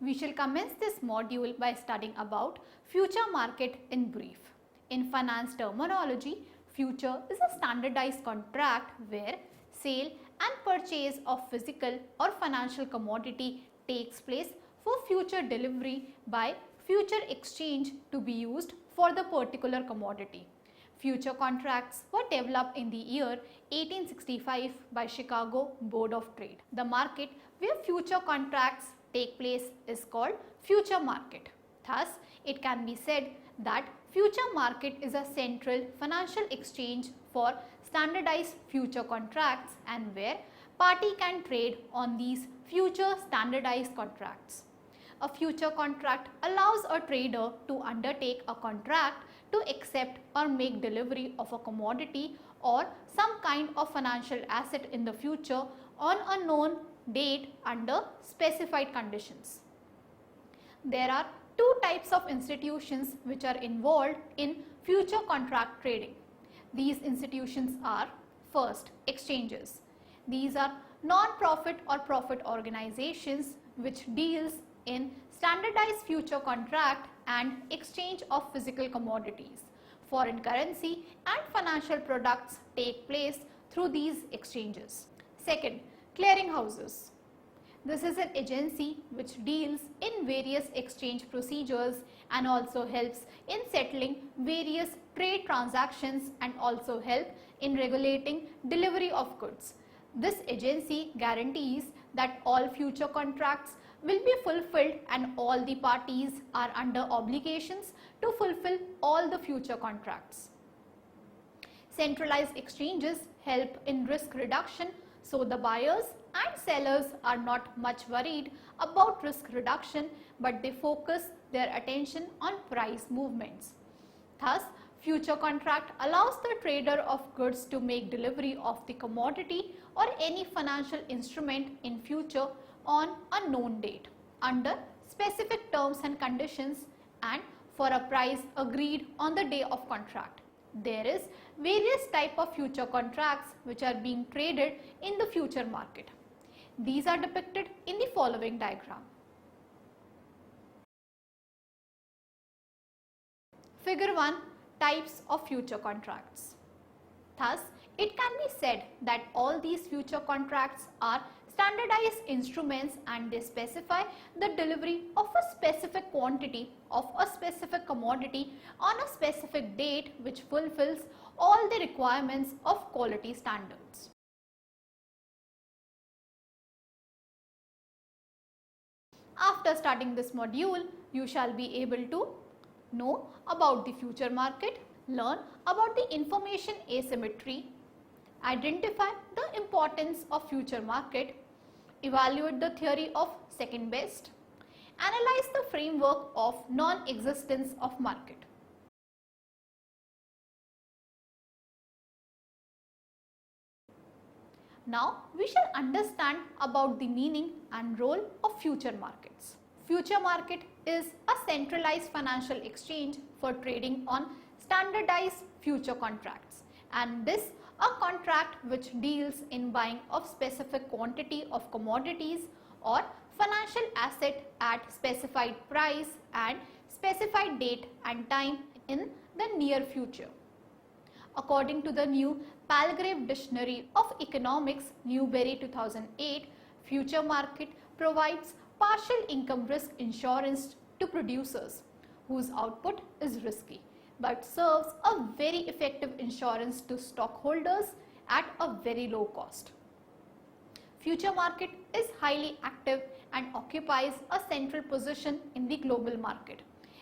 We shall commence this module by studying about future market in brief. In finance terminology, future is a standardized contract where sale and purchase of physical or financial commodity takes place for future delivery by future exchange to be used for the particular commodity. Future contracts were developed in the year 1865 by Chicago Board of Trade. The market where future contracts take place is called future market. Thus, it can be said that future market is a central financial exchange for standardized future contracts and where party can trade on these future standardized contracts. A future contract allows a trader to undertake a contract to accept or make delivery of a commodity or some kind of financial asset in the future on a known date under specified conditions. There are two types of institutions which are involved in future contract trading. These institutions are: first, exchanges. These are non-profit or profit organizations which deals in standardized future contract and exchange of physical commodities. Foreign currency and financial products take place through these exchanges. Second, clearing houses. This is an agency which deals in various exchange procedures and also helps in settling various trade transactions and also help in regulating delivery of goods. This agency guarantees that all future contracts will be fulfilled and all the parties are under obligations to fulfill all the future contracts. Centralized exchanges help in risk reduction, so the buyers and sellers are not much worried about risk reduction, but they focus their attention on price movements. Thus, future contract allows the trader of goods to make delivery of the commodity or any financial instrument in future on a known date under specific terms and conditions and for a price agreed on the day of contract. There is various type of future contracts which are being traded in the future market. These are depicted in the following diagram. Figure 1, types of future contracts. Thus, it can be said that all these future contracts are standardized instruments and they specify the delivery of a specific quantity of a specific commodity on a specific date which fulfills all the requirements of quality standards. After studying this module, you shall be able to know about the future market, learn about the information asymmetry, identify the importance of future market, evaluate the theory of second best, analyze the framework of non-existence of market. Now, we shall understand about the meaning and role of future markets. Future market is a centralized financial exchange for trading on standardized future contracts, and this a contract which deals in buying of specific quantity of commodities or financial asset at specified price and specified date and time in the near future. According to the new Palgrave Dictionary of Economics, Newbery 2008, future market provides partial income risk insurance to producers whose output is risky, but serves a very effective insurance to stockholders at a very low cost. Future market is highly active and occupies a central position in the global market.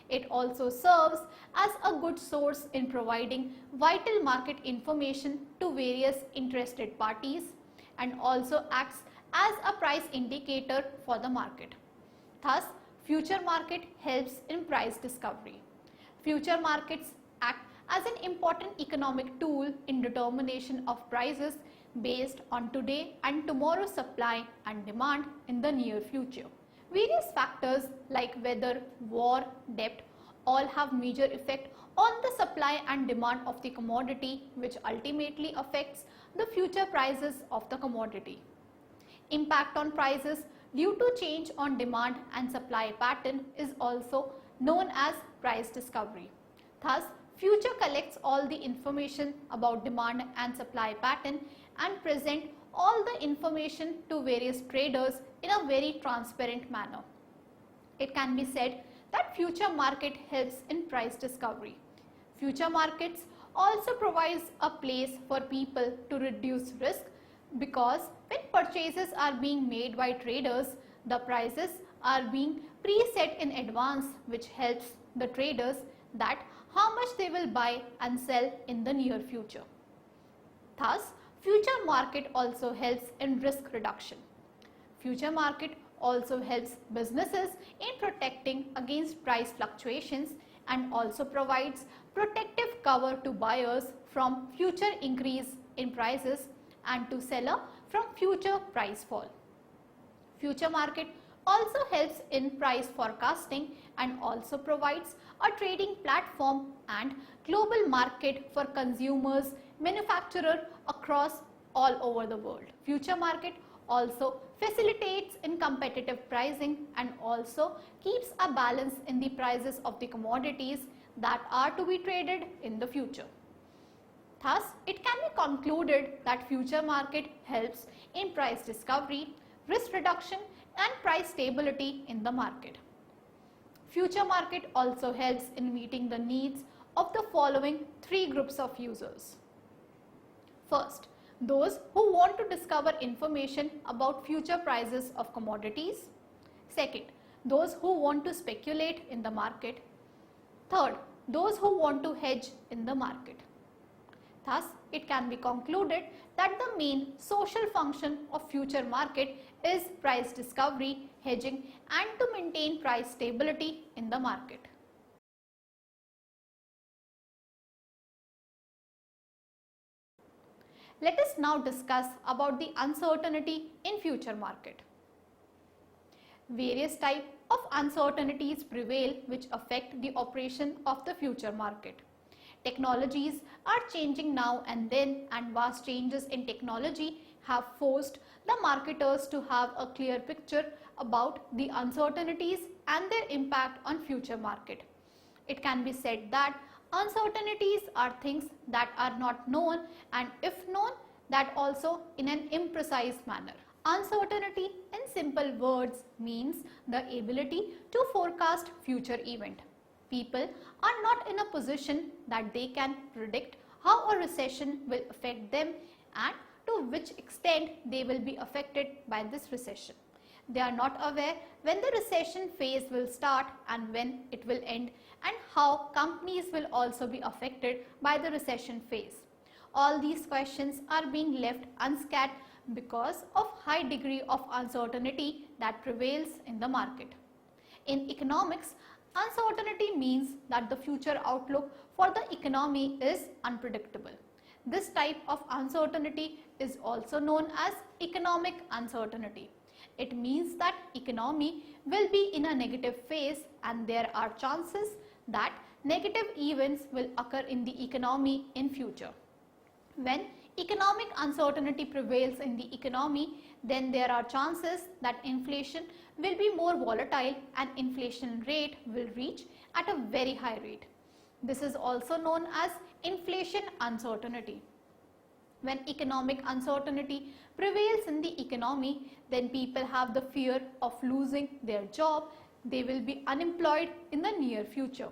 It also serves as a good source in providing vital market information to various interested parties and also acts as a price indicator for the market. Thus, future market helps in price discovery. Future markets act as an important economic tool in determination of prices based on today and tomorrow's supply and demand in the near future. Various factors like weather, war, debt all have major effect on the supply and demand of the commodity, which ultimately affects the future prices of the commodity. Impact on prices due to change on demand and supply pattern is also known as price discovery. Thus, future collects all the information about demand and supply pattern and present all the information to various traders in a very transparent manner. It can be said that future market helps in price discovery. Future markets also provides a place for people to reduce risk because when purchases are being made by traders, the prices are being preset in advance, which helps the traders that how much they will buy and sell in the near future. Thus, future market also helps in risk reduction. Future market also helps businesses in protecting against price fluctuations and also provides protective cover to buyers from future increase in prices and to seller from future price fall. Future market also helps in price forecasting and also provides a trading platform and global market for consumers, manufacturers across all over the world. Future market also facilitates in competitive pricing and also keeps a balance in the prices of the commodities that are to be traded in the future. Thus, it can be concluded that future market helps in price discovery, risk reduction and price stability in the market. Future market also helps in meeting the needs of the following three groups of users. First, those who want to discover information about future prices of commodities. Second, those who want to speculate in the market. Third, those who want to hedge in the market. Thus, it can be concluded that the main social function of future market is price discovery, hedging and to maintain price stability in the market. Let us now discuss about the uncertainty in future market. Various types of uncertainties prevail which affect the operation of the future market. Technologies are changing now and then, and vast changes in technology have forced the marketers to have a clear picture about the uncertainties and their impact on future market. It can be said that uncertainties are things that are not known, and if known, that also in an imprecise manner. Uncertainty in simple words means the ability to forecast future event. People are not in a position that they can predict how a recession will affect them and to which extent they will be affected by this recession. They are not aware when the recession phase will start and when it will end, and how companies will also be affected by the recession phase. All these questions are being left unscathed because of high degree of uncertainty that prevails in the market. In economics, uncertainty means that the future outlook for the economy is unpredictable. This type of uncertainty is also known as economic uncertainty. It means that economy will be in a negative phase and there are chances that negative events will occur in the economy in future. When economic uncertainty prevails in the economy, then there are chances that inflation will be more volatile and inflation rate will reach at a very high rate. This is also known as inflation uncertainty. When economic uncertainty prevails in the economy, then people have the fear of losing their job. They will be unemployed in the near future.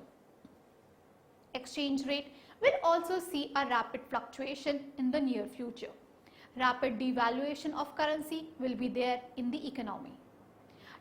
Exchange rate will also see a rapid fluctuation in the near future. Rapid devaluation of currency will be there in the economy.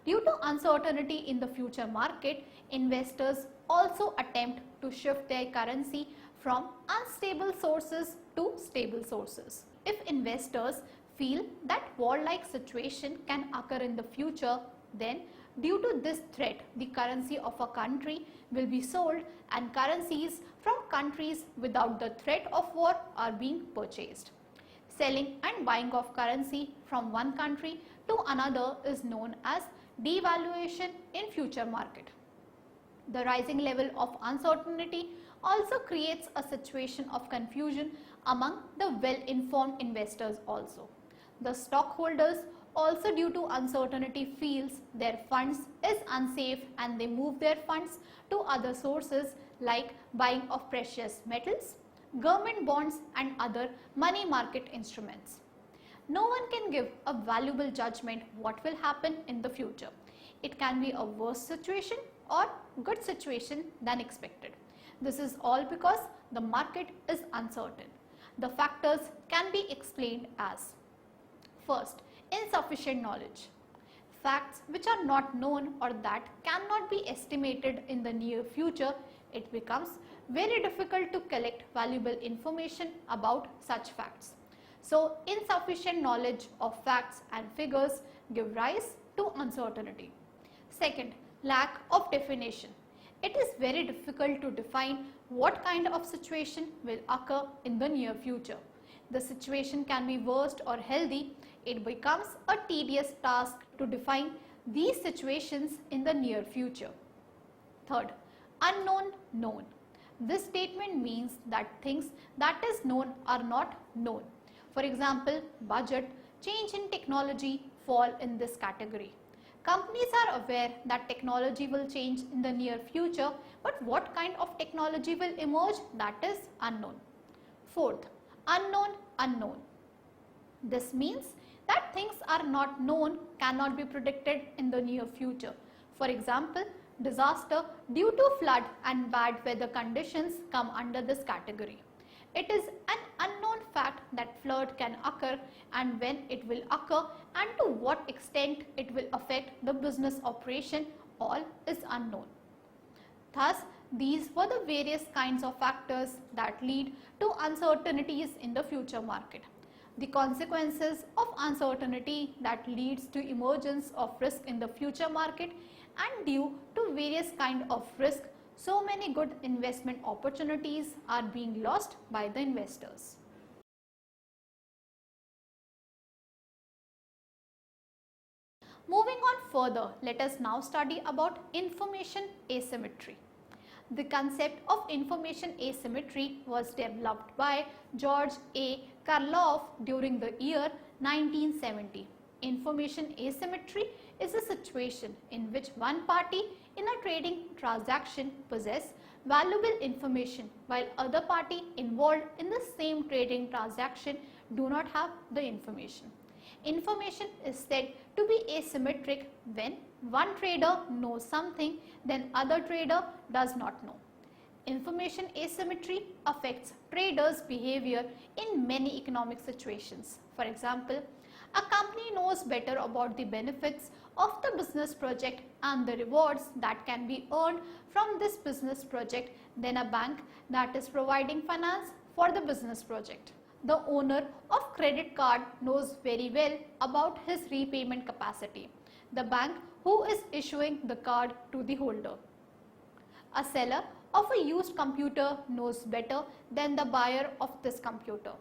Due to uncertainty in the future market, investors also attempt to shift their currency from unstable sources to stable sources. If investors feel that war-like situation can occur in the future, then due to this threat, the currency of a country will be sold and currencies from countries without the threat of war are being purchased. Selling and buying of currency from one country to another is known as devaluation in future market. The rising level of uncertainty also creates a situation of confusion among the well-informed investors also. The stockholders also due to uncertainty feels their funds is unsafe and they move their funds to other sources like buying of precious metals, government bonds and other money market instruments. No one can give a valuable judgment what will happen in the future. It can be a worse situation or good situation than expected. This is all because the market is uncertain. The factors can be explained as: first, insufficient knowledge. Facts which are not known or that cannot be estimated in the near future, it becomes very difficult to collect valuable information about such facts. So, insufficient knowledge of facts and figures give rise to uncertainty. Second, lack of definition. It is very difficult to define what kind of situation will occur in the near future. The situation can be worst or healthy. It becomes a tedious task to define these situations in the near future. Third, unknown known. This statement means that things that is known are not known. For example, budget, change in technology fall in this category. Companies are aware that technology will change in the near future, but what kind of technology will emerge, that is unknown. Fourth, unknown unknown. This means that things are not known, cannot be predicted in the near future. For example, disaster due to flood and bad weather conditions come under this category. It is an unknown fact that flood can occur and when it will occur and to what extent it will affect the business operation, all is unknown. Thus, these were the various kinds of factors that lead to uncertainties in the future market. The consequences of uncertainty that leads to emergence of risk in the future market, and due to various kind of risk, so many good investment opportunities are being lost by the investors. Moving on further, let us now study about information asymmetry. The concept of information asymmetry was developed by George A. Karloff during the year 1970. Information asymmetry is a situation in which one party in a trading transaction possesses valuable information while other party involved in the same trading transaction do not have the information. Information is said to be asymmetric when one trader knows something then other trader does not know. Information asymmetry affects traders' behavior in many economic situations. For example, a company knows better about the benefits of the business project and the rewards that can be earned from this business project than a bank that is providing finance for the business project. The owner of credit card knows very well about his repayment capacity, the bank who is issuing the card to the holder. A seller of a used computer knows better than the buyer of this computer.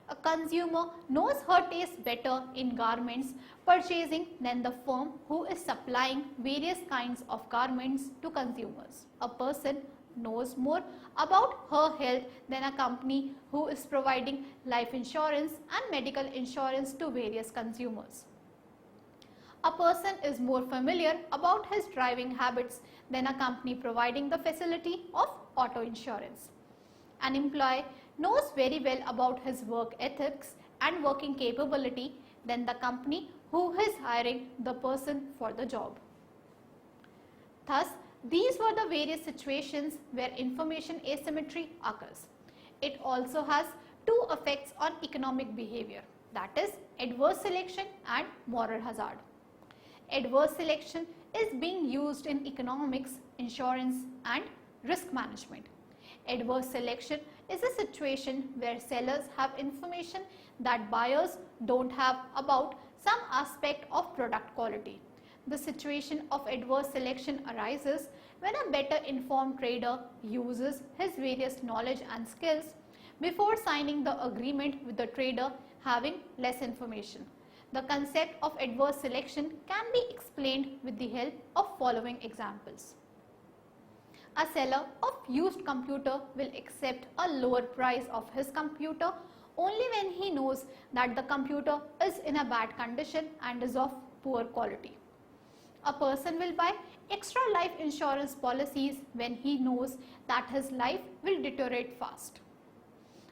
A consumer knows her taste better in garments purchasing than the firm who is supplying various kinds of garments to consumers. A person knows more about her health than a company who is providing life insurance and medical insurance to various consumers. A person is more familiar about his driving habits than a company providing the facility of auto insurance. An employee knows very well about his work ethics and working capability than the company who is hiring the person for the job. Thus, these were the various situations where information asymmetry occurs. It also has two effects on economic behavior, that is adverse selection and moral hazard. Adverse selection is being used in economics, insurance and risk management. Adverse selection is a situation where sellers have information that buyers don't have about some aspect of product quality. The situation of adverse selection arises when a better informed trader uses his various knowledge and skills before signing the agreement with the trader having less information. The concept of adverse selection can be explained with the help of following examples. A seller of used computer will accept a lower price of his computer only when he knows that the computer is in a bad condition and is of poor quality. A person will buy extra life insurance policies when he knows that his life will deteriorate fast.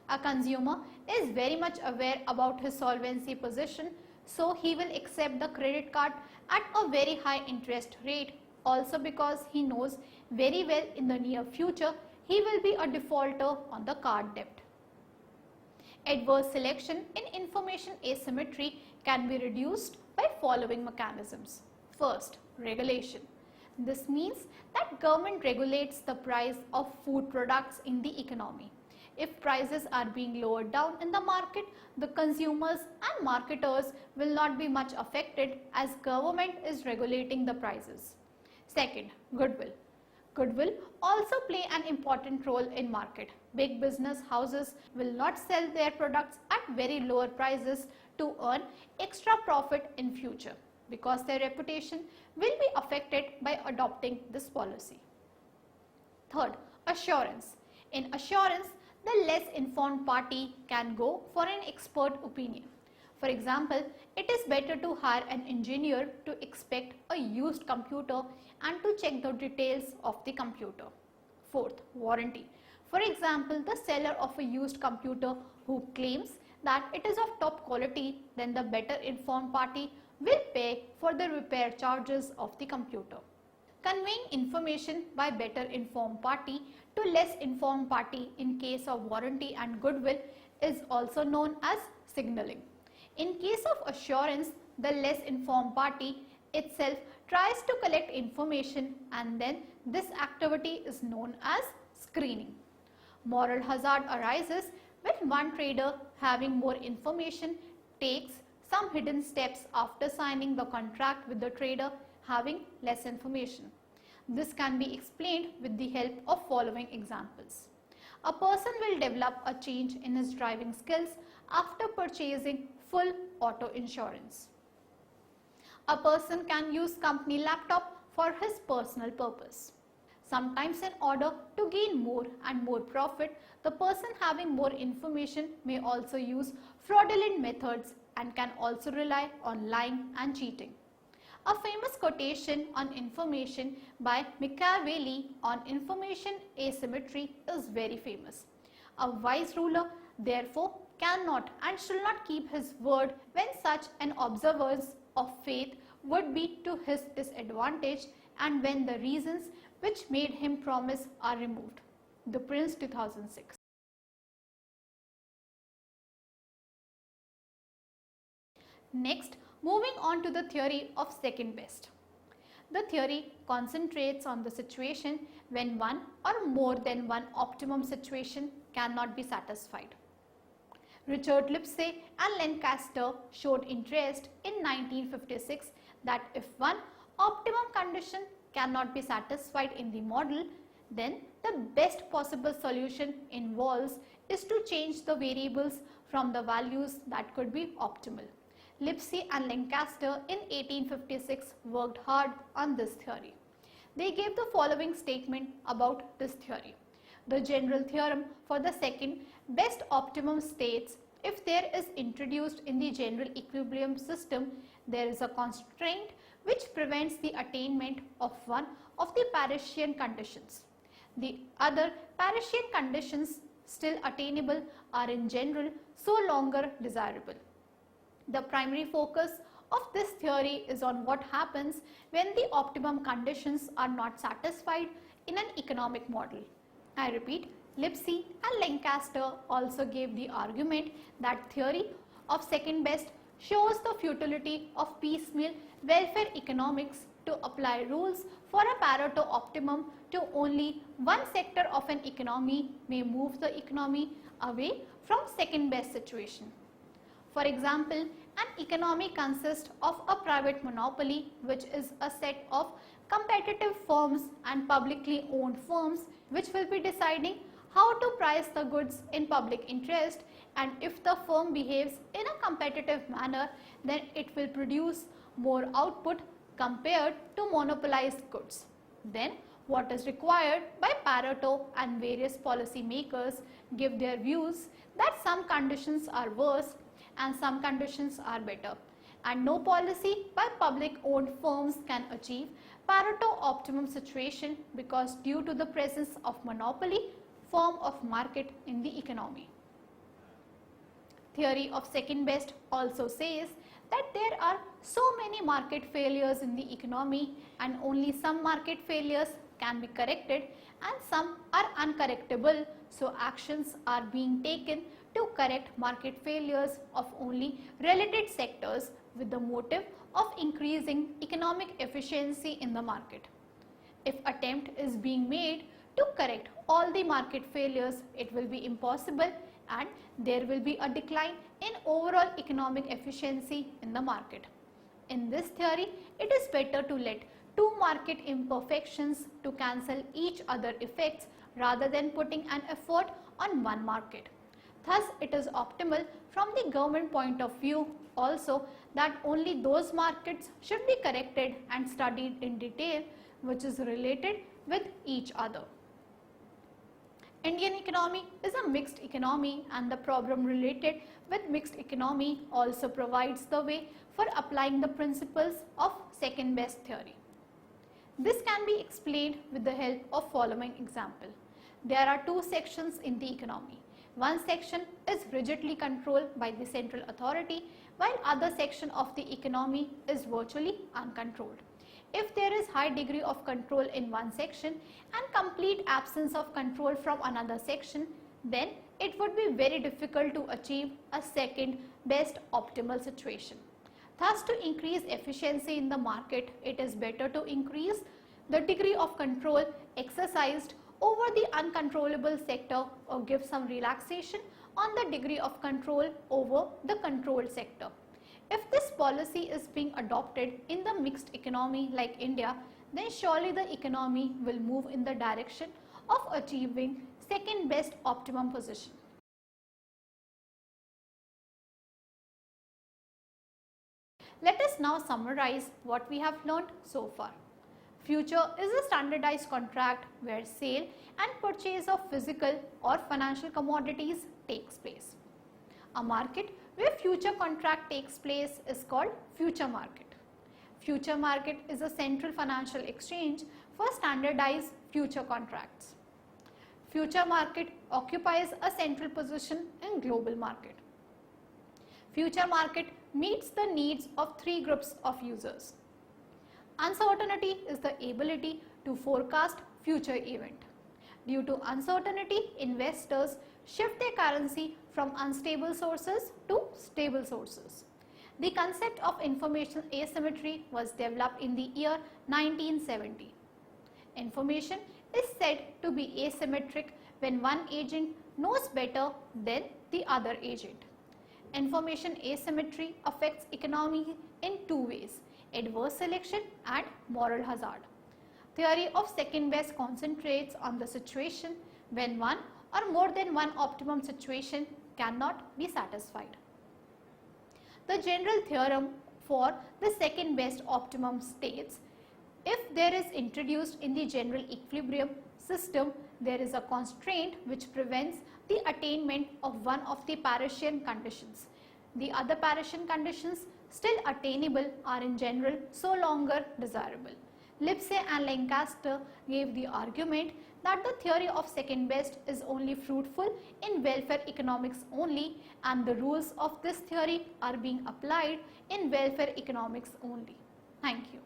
A consumer is very much aware about his solvency position, so he will accept the credit card at a very high interest rate, also because he knows very well in the near future he will be a defaulter on the card debt. Adverse selection in information asymmetry can be reduced by following mechanisms. First, regulation. This means that government regulates the price of food products in the economy. If prices are being lowered down in the market, the consumers and marketers will not be much affected as government is regulating the prices. Second, goodwill. Goodwill also play an important role in market. Big business houses will not sell their products at very lower prices to earn extra profit in future because their reputation will be affected by adopting this policy. Third, assurance. In assurance, the less informed party can go for an expert opinion. For example, it is better to hire an engineer to inspect a used computer and to check the details of the computer. Fourth, warranty. For example, the seller of a used computer who claims that it is of top quality, then the better informed party will pay for the repair charges of the computer. Conveying information by better informed party to less informed party in case of warranty and goodwill is also known as signaling. In case of assurance, the less informed party itself tries to collect information and then this activity is known as screening. Moral hazard arises when one trader having more information takes some hidden steps after signing the contract with the trader having less information. This can be explained with the help of following examples. A person will develop a change in his driving skills after purchasing full auto insurance. A person can use company laptop for his personal purpose. Sometimes in order to gain more and more profit, the person having more information may also use fraudulent methods and can also rely on lying and cheating. A famous quotation on information by Machiavelli on information asymmetry is very famous. A wise ruler therefore cannot and should not keep his word when such an observance of faith would be to his disadvantage and when the reasons which made him promise are removed. The Prince 2006. Next, moving on to the theory of second best. The theory concentrates on the situation when one or more than one optimum situation cannot be satisfied. Richard Lipsey and Lancaster showed interest in 1956 that if one optimum condition cannot be satisfied in the model, then the best possible solution involves is to change the variables from the values that could be optimal. Lipsey and Lancaster in 1856 worked hard on this theory. They gave the following statement about this theory. The general theorem for the second best optimum states if there is introduced in the general equilibrium system, there is a constraint which prevents the attainment of one of the Paretian conditions. The other Paretian conditions still attainable are in general so longer desirable. The primary focus of this theory is on what happens when the optimum conditions are not satisfied in an economic model. I repeat, Lipsey and Lancaster also gave the argument that theory of second best shows the futility of piecemeal welfare economics to apply rules for a Pareto optimum to only one sector of an economy may move the economy away from second best situation. For example, an economy consists of a private monopoly, which is a set of competitive firms and publicly owned firms which will be deciding how to price the goods in public interest, and if the firm behaves in a competitive manner, then it will produce more output compared to monopolized goods. Then What is required by Pareto and various policy makers give their views that some conditions are worse and some conditions are better, and no policy by public owned firms can achieve Pareto optimum situation because due to the presence of monopoly form of market in the economy. Theory of second best also says that there are so many market failures in the economy and only some market failures can be corrected and some are uncorrectable, so actions are being taken to correct market failures of only related sectors with the motive of increasing economic efficiency in the market. If attempt is being made to correct all the market failures, it will be impossible and there will be a decline in overall economic efficiency in the market. In this theory, it is better to let two market imperfections to cancel each other effects rather than putting an effort on one market. Thus, it is optimal from the government point of view also that only those markets should be corrected and studied in detail which is related with each other. Indian economy is a mixed economy and the problem related with mixed economy also provides the way for applying the principles of second best theory. This can be explained with the help of following example. There are two sections in the economy. One section is rigidly controlled by the central authority while other section of the economy is virtually uncontrolled. If there is high degree of control in one section and complete absence of control from another section, then it would be very difficult to achieve a second best optimal situation. Thus, to increase efficiency in the market, it is better to increase the degree of control exercised over the uncontrollable sector or give some relaxation on the degree of control over the controlled sector. If this policy is being adopted in the mixed economy like India, then surely the economy will move in the direction of achieving second best optimum position. Let us now summarize what we have learned so far. Future is a standardized contract where sale and purchase of physical or financial commodities takes place. A market where future contract takes place is called future market. Future market is a central financial exchange for standardized future contracts. Future market occupies a central position in global market. Future market meets the needs of three groups of users. Uncertainty is the ability to forecast future event. Due to uncertainty, investors shift their currency from unstable sources to stable sources. The concept of information asymmetry was developed in the year 1970. Information is said to be asymmetric when one agent knows better than the other agent. Information asymmetry affects economy in two ways: adverse selection and moral hazard. Theory of second best concentrates on the situation when one or more than one optimum situation cannot be satisfied. The general theorem for the second best optimum states, if there is introduced in the general equilibrium system, there is a constraint which prevents the attainment of one of the Paretian conditions. The other Paretian conditions still attainable are in general so longer desirable. Lipset and Lancaster gave the argument that the theory of second best is only fruitful in welfare economics only, and the rules of this theory are being applied in welfare economics only. Thank you.